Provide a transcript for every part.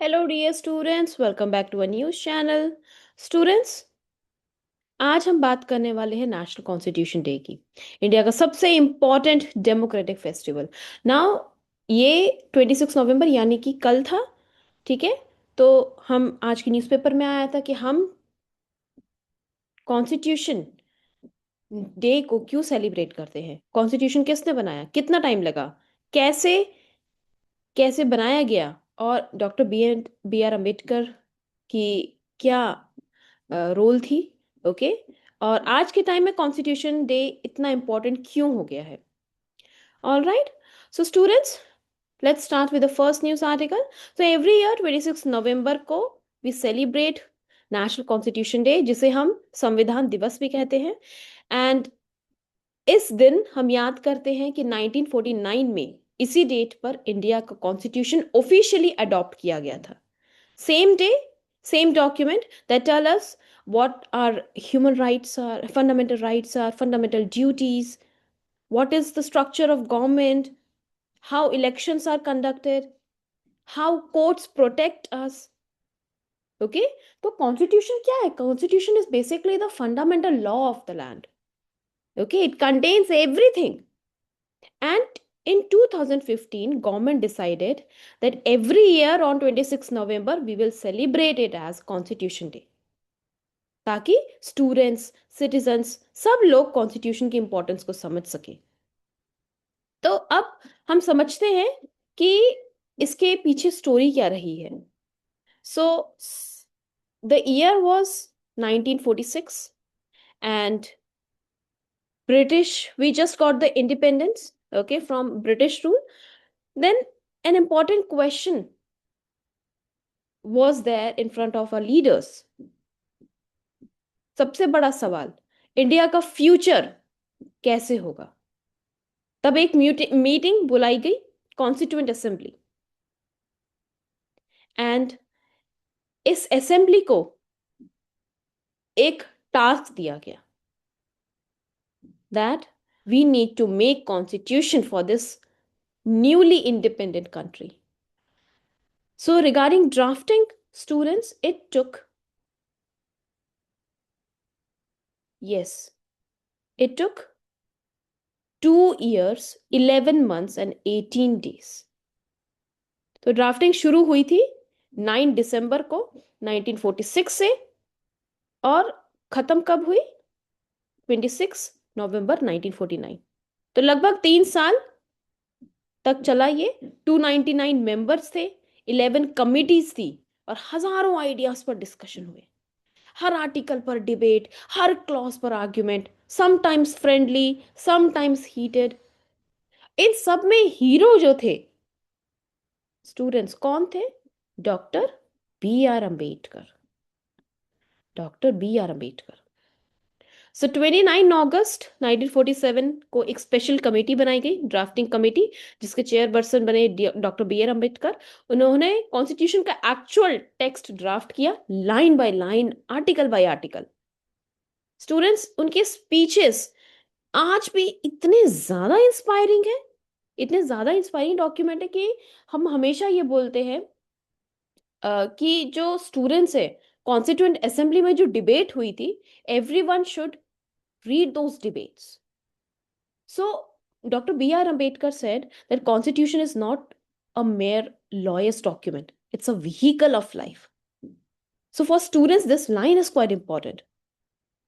Hello dear students, welcome back to a news channel. Students, आज हम बात करने वाले हैं नेशनल कॉन्स्टिट्यूशन डे की, इंडिया का सबसे इम्पोर्टेंट डेमोक्रेटिक फेस्टिवल। नाउ ये 26 नवंबर यानी कि कल था। ठीक है, तो हम आज की न्यूज़पेपर में आया था कि हम कॉन्स्टिट्यूशन डे को क्यों सेलिब्रेट करते हैं, कॉन्स्टिट्यूशन किसने बनाया, कितना टाइम लगा, कैसे कैसे बनाया गया, और डॉक्टर बी आर अम्बेडकर की क्या रोल थी। ओके, और आज के टाइम में कॉन्स्टिट्यूशन डे इतना इम्पोर्टेंट क्यों हो गया है। All right, so students, let's start with the first news article. तो एवरी ईयर 26 नवंबर को we celebrate national constitution day, जिसे हम संविधान दिवस भी कहते हैं। एंड इस दिन हम याद करते हैं कि 1949 में इसी डेट पर इंडिया का कॉन्स्टिट्यूशन ऑफिशियली अडॉप्ट किया गया था। Same day, same document that tell us what our human rights are, fundamental duties, what is the structure of government, how elections are conducted, how courts protect us. Okay, तो constitution क्या है? Constitution is basically the fundamental law of the land. Okay, it contains everything. And in 2015, government decided that every year on 26 November we will celebrate it as Constitution Day, ताकि students, citizens, सब लोग constitution की importance को समझ सके। तो अब हम समझते हैं कि इसके पीछे स्टोरी क्या रही है। So the year was 1946 and British, we just got the independence, okay, from British rule. Then an important question was there in front of our leaders. सबसे बड़ा सवाल, इंडिया का फ्यूचर कैसे होगा। तब एक मीटिंग बुलाई गई, कॉन्स्टिट्यूएंट असेंबली, एंड इस असेंबली को एक टास्क दिया गया that we need to make constitution for this newly independent country. So regarding drafting, students, it took, yes, it took 2 years, 11 months and 18 days. तो ड्राफ्टिंग शुरू हुई थी 9 दिसंबर को 1946 से, और खत्म कब हुई? 26 नवंबर 1949. तो लगभग 3 साल तक चला ये. 299 मेंबर्स थे, 11 कमिटीज थी, और हजारों आइडियाज पर डिस्कशन हुए, हर आर्टिकल पर डिबेट, हर क्लॉज पर argument, sometimes friendly, sometimes heated. इन सब में हीरो जो थे स्टूडेंट्स, कौन थे? Doctor B R Ambedkar. Doctor B R Ambedkar. So 29 अगस्त 1947 को एक स्पेशल कमेटी बनाई गई, ड्राफ्टिंग कमेटी, जिसके चेयरपर्सन बने डॉक्टर बी आर अम्बेडकर. उन्होंने कॉन्स्टिट्यूशन का एक्चुअल टेक्स्ट ड्राफ्ट किया, line by line, article by article. Students, उनके स्पीचेस आज भी इतने ज्यादा इंस्पायरिंग है, इतने ज्यादा इंस्पायरिंग डॉक्यूमेंट है कि हम हमेशा ये बोलते हैं कि जो स्टूडेंट्स है, कॉन्स्टिट्यूएंट असेंबली में जो डिबेट हुई थी, everyone should read those debates. So Dr. B.R. Ambedkar said that constitution is not a mere lawyer's document, it's a vehicle of life. So for students this line is quite important,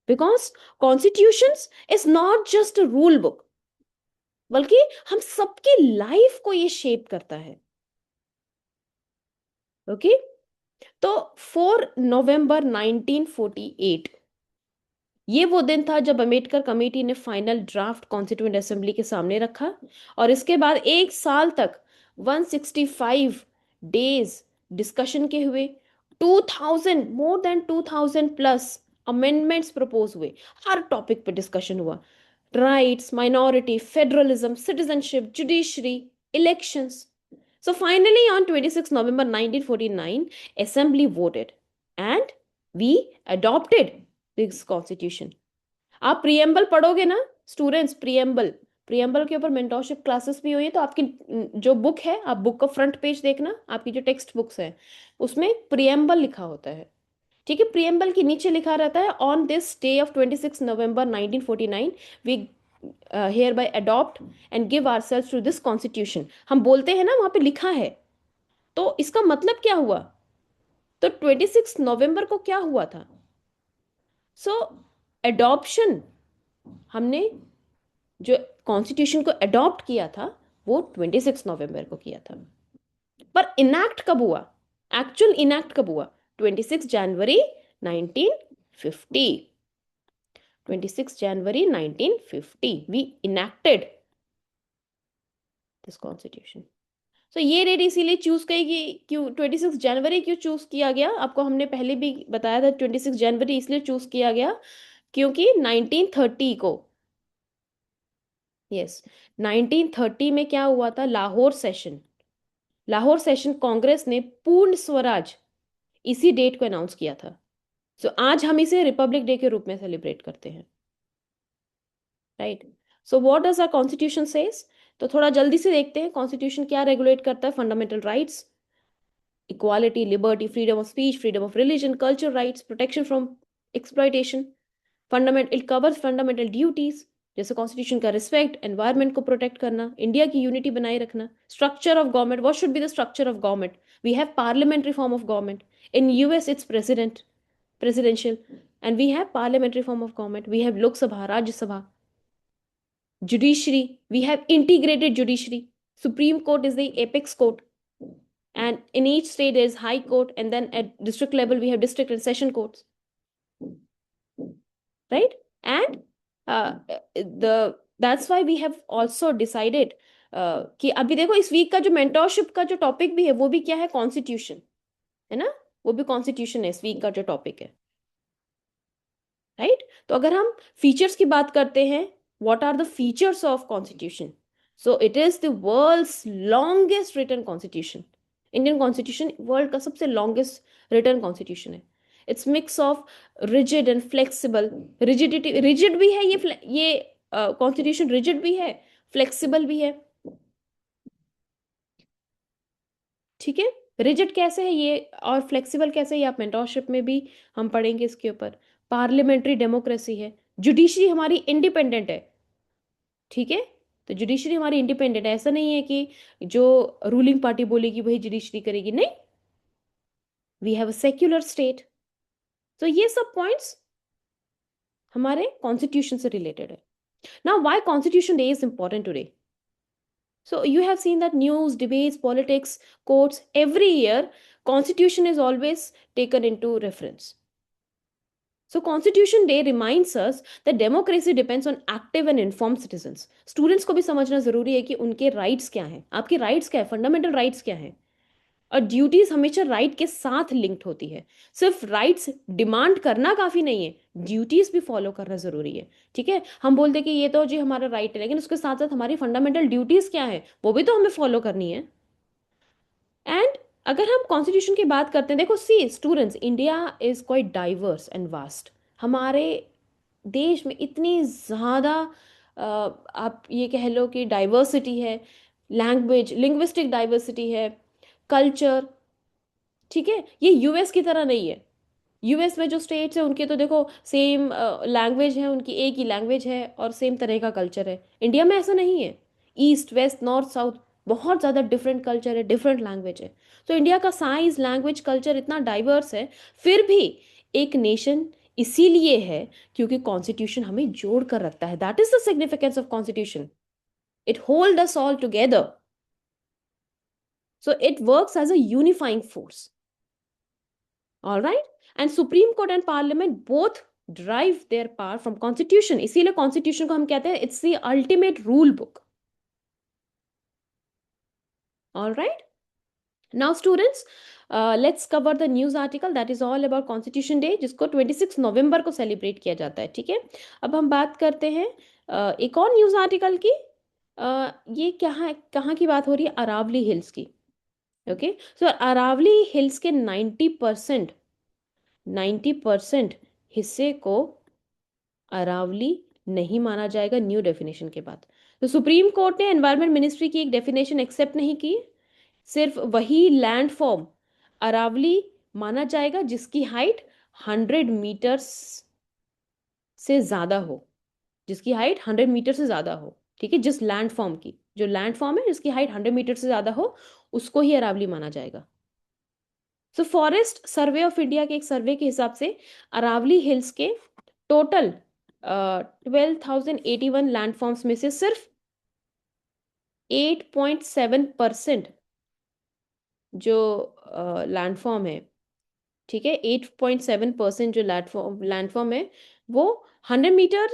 because constitutions is not just a rule book, बल्कि हम सबकी life को ये shape करता है. Okay, तो 4 नवंबर 1948 ये वो दिन था जब अम्बेडकर कमेटी ने फाइनल ड्राफ्ट कॉन्स्टिट्यूएंट असेंबली के सामने रखा, और इसके बाद 1 साल तक 165 डेज डिस्कशन के हुए. 2000, more than 2000 plus amendments propose हुए, हर टॉपिक पे डिस्कशन हुआ. Rights, minority, federalism, citizenship, judiciary, elections. So finally on 26 November 1949 assembly voted and we adopted this constitution. आप प्रियम्बल पढ़ोगे ना स्टूडेंट्स, प्रियम्बल, प्रियम्बल के ऊपर मेंटोरशिप क्लासेस भी हुई है, तो आपकी जो बुक है, आप बुक का फ्रंट पेज देखना, आपकी जो टेक्स्ट बुक्स है उसमें प्रियम्बल लिखा होता है। ठीक है, प्रियम्बल के नीचे लिखा रहता है on this day of 26 November 1949 we hereby adopt and give ourselves to this constitution. हम बोलते हैं ना, वहां पे लिखा है, तो इसका मतलब क्या हुआ? तो 26 नवंबर को क्या हुआ था? सो एडॉप्शन, हमने जो कॉन्स्टिट्यूशन को अडॉप्ट किया था वो 26 नवंबर को किया था, पर इनैक्ट कब हुआ? एक्चुअल इनैक्ट कब हुआ? 26 जनवरी 1950। 26 जनवरी 1950 वी इनैक्टेड दिस कॉन्स्टिट्यूशन। तो ये डेट इसीलिए चूज की कि क्यों 26 जनवरी क्यों चूज किया गया? आपको हमने पहले भी बताया था, 26 जनवरी इसलिए चूज किया गया क्योंकि 1930 को, यस, 1930 में क्या हुआ था? लाहौर सेशन, लाहौर सेशन कांग्रेस ने पूर्ण स्वराज इसी डेट को अनाउंस किया था। सो आज हम इसे रिपब्लिक डे के रूप में सेलिब्रेट करते हैं, right? So what does our constitution says? तो थोड़ा जल्दी से देखते हैं कॉन्स्टिट्यूशन क्या रेगुलेट करता है। Fundamental rights, equality, liberty, freedom of speech, freedom of religion, culture rights, protection from exploitation. Fundamental, it covers fundamental duties, जैसे कॉन्स्टिट्यूशन का रिस्पेक्ट, एनवायरमेंट को प्रोटेक्ट करना, इंडिया की यूनिटी बनाए रखना। Structure of government, what should be the structure of government? We have parliamentary form of government. In US it's president, presidential, and we have parliamentary form of government. We have Lok Sabha, Rajya Sabha. Judiciary, we have integrated judiciary. Supreme Court is the apex court, and in each state there is high court, and then at district level we have district and session courts, right? And the that's why we have also decided कि अभी देखो इस week का जो mentorship का जो topic भी है वो भी क्या है? कॉन्स्टिट्यूशन है ना, वो भी कॉन्स्टिट्यूशन है इस वीक का जो टॉपिक है, राइट? तो अगर हम फीचर्स की बात करते हैं, what are the features of constitution? So it is the world's longest written constitution. Indian constitution world का सबसे लॉन्गेस्ट रिटन कॉन्स्टिट्यूशन है। It's mix of rigid and flexible. Rigidity, rigid भी है ये कॉन्स्टिट्यूशन, रिजिड भी है, फ्लेक्सिबल भी है। ठीक है, रिजिड कैसे है ये और फ्लेक्सिबल कैसे है, ये आप मेंटोरशिप में भी हम पढ़ेंगे इसके ऊपर। पार्लियामेंट्री डेमोक्रेसी है, जुडिशरी हमारी इंडिपेंडेंट है। ठीक है, तो जुडिशरी हमारी इंडिपेंडेंट है, ऐसा नहीं है कि जो रूलिंग पार्टी बोलेगी वही जुडिशरी करेगी, नहीं। We have a secular state. तो ये सब पॉइंट्स हमारे कॉन्स्टिट्यूशन से रिलेटेड है। Now why constitution day is important today? So you have seen that news, debates, politics, courts, every year, constitution is always taken into reference. So Constitution Day reminds us that democracy depends on active and informed citizens. Students को भी समझना जरूरी है कि उनके rights क्या हैं, आपके rights क्या है, fundamental rights क्या हैं, और ड्यूटीज हमेशा राइट के साथ लिंक्ड होती है। सिर्फ राइट्स डिमांड करना काफी नहीं है, ड्यूटीज भी फॉलो करना जरूरी है। ठीक है, हम बोलते कि ये तो जी हमारा राइट है, लेकिन उसके साथ साथ हमारी फंडामेंटल ड्यूटीज क्या है वो भी तो हमें फॉलो करनी है। एंड अगर हम कॉन्स्टिट्यूशन की बात करते हैं, देखो see students, India is quite diverse and vast. हमारे देश में इतनी ज़्यादा आप ये कह लो कि डाइवर्सिटी है, लैंग्वेज, लिंग्विस्टिक डाइवर्सिटी है, कल्चर। ठीक है, ये यूएस की तरह नहीं है। यूएस में जो स्टेट्स है उनके तो देखो सेम लैंग्वेज है, उनकी एक ही लैंग्वेज है और सेम तरह का कल्चर है। इंडिया में ऐसा नहीं है, ईस्ट वेस्ट नॉर्थ साउथ बहुत ज़्यादा डिफरेंट कल्चर है, डिफरेंट लैंग्वेज है। तो इंडिया का साइज, लैंग्वेज, कल्चर इतना डाइवर्स है, फिर भी एक नेशन इसीलिए है क्योंकि कॉन्स्टिट्यूशन हमें जोड़ कर रखता है। That is the significance of constitution, it hold us all together. So it works as a unifying force. All right, and Supreme Court and Parliament both derive their power from Constitution. इसीलिए Constitution को हम कहते हैं it's the ultimate rule book. All right. Now students, let's cover the news article that is all about Constitution Day, जिसको 26 नवंबर को celebrate किया जाता है। ठीक है, अब हम बात करते हैं एक और न्यूज़ आर्टिकल की। ये कहाँ की बात हो रही है? अरावली हिल्स की। ओके, सो अरावली हिल्स के 90% हिस्से को अरावली नहीं माना जाएगा न्यू डेफिनेशन के बाद। तो सुप्रीम कोर्ट ने एनवायरमेंट मिनिस्ट्री की एक डेफिनेशन एक्सेप्ट नहीं की, सिर्फ वही लैंड फॉर्म अरावली माना जाएगा जिसकी हाइट 100 मीटर्स से ज्यादा हो, जिसकी हाइट 100 मीटर से ज्यादा हो। ठीक है, जिस लैंड फॉर्म की, जो लैंड फॉर्म है जिसकी हाइट 100 मीटर से ज्यादा हो, उसको ही अरावली माना जाएगा। So forest survey of India के एक सर्वे के हिसाब से अरावली हिल्स के टोटल 12,081 लैंड फॉर्म्स में से सिर्फ 8.7% जो लैंडफॉर्म है, ठीक है, 8.7% जो लैंडफॉर्म है वो 100 मीटर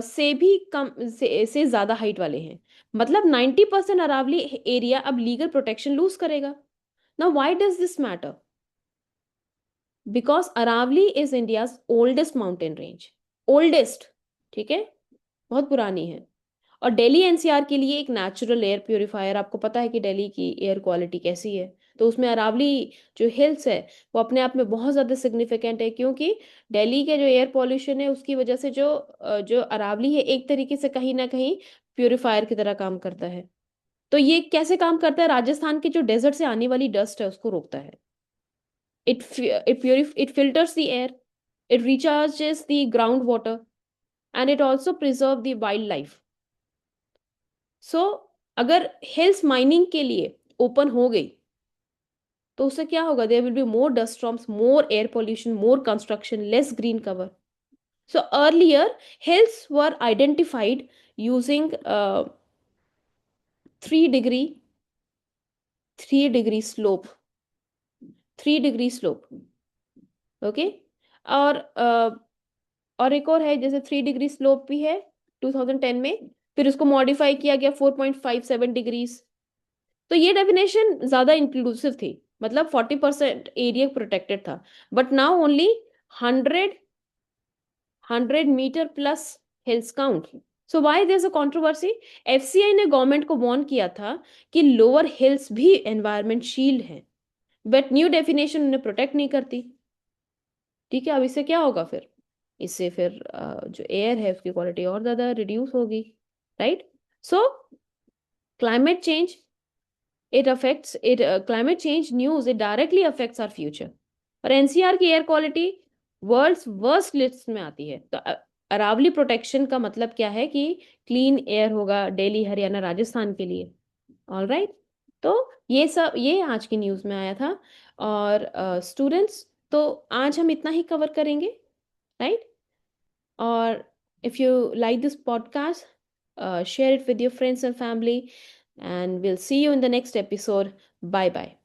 से भी कम से ज्यादा हाइट वाले हैं। मतलब 90% अरावली एरिया अब लीगल प्रोटेक्शन लूज करेगा। Now why does this matter? Because Aravalli is India's oldest mountain range, oldest, ठीक है, बहुत पुरानी है। और दिल्ली एनसीआर के लिए एक नेचुरल एयर प्यूरिफायर, आपको पता है कि दिल्ली की एयर क्वालिटी कैसी है, तो उसमें अरावली जो हिल्स है वो अपने आप में बहुत ज़्यादा सिग्निफिकेंट है, क्योंकि दिल्ली के जो एयर पॉल्यूशन है उसकी वजह से जो अरावली है एक तरीके से कहीं ना कहीं प्यूरिफायर की तरह काम करता है। तो ये कैसे काम करता है? राजस्थान के जो डेजर्ट से आने वाली डस्ट है उसको रोकता है। It filters the air, it recharges the groundwater, and it also preserve the wildlife. So अगर हिल्स माइनिंग के लिए ओपन हो गई तो उससे क्या होगा? There will be more dust storms, more air pollution, more construction, less green cover. So earlier hills were identified using 3 degree 3 degree slope, 3 degree slope, okay. और और एक और है, जैसे 3 डिग्री स्लोप भी है 2010 में, फिर उसको मॉडिफाई किया गया 4.57 डिग्रीज। तो ये डेफिनेशन ज्यादा इंक्लूसिव थी, मतलब 40% एरिया प्रोटेक्टेड था। But now only 100 100 metre plus hills count. So why there is a controversy? FCI ने गवर्नमेंट को वार्न किया था कि लोअर हिल्स भी एनवायरमेंट शील्ड है, बट न्यू डेफिनेशन उन्हें प्रोटेक्ट नहीं करती। ठीक है, अब इससे क्या होगा फिर? इससे फिर जो एयर है उसकी क्वालिटी और ज्यादा रिड्यूस होगी, right? So climate change, climate change news it directly affects our future. और एनसीआर की air quality world's worst list में आती है। तो अरावली प्रोटेक्शन का मतलब क्या है कि क्लीन एयर होगा दिल्ली, हरियाणा, राजस्थान के लिए। ऑल राइट, तो ये सब ये आज की न्यूज़ में आया था। और स्टूडेंट्स, तो आज हम इतना ही कवर करेंगे, right? Or if you like this podcast, share it with your friends and family. And we'll see you in the next episode. Bye bye.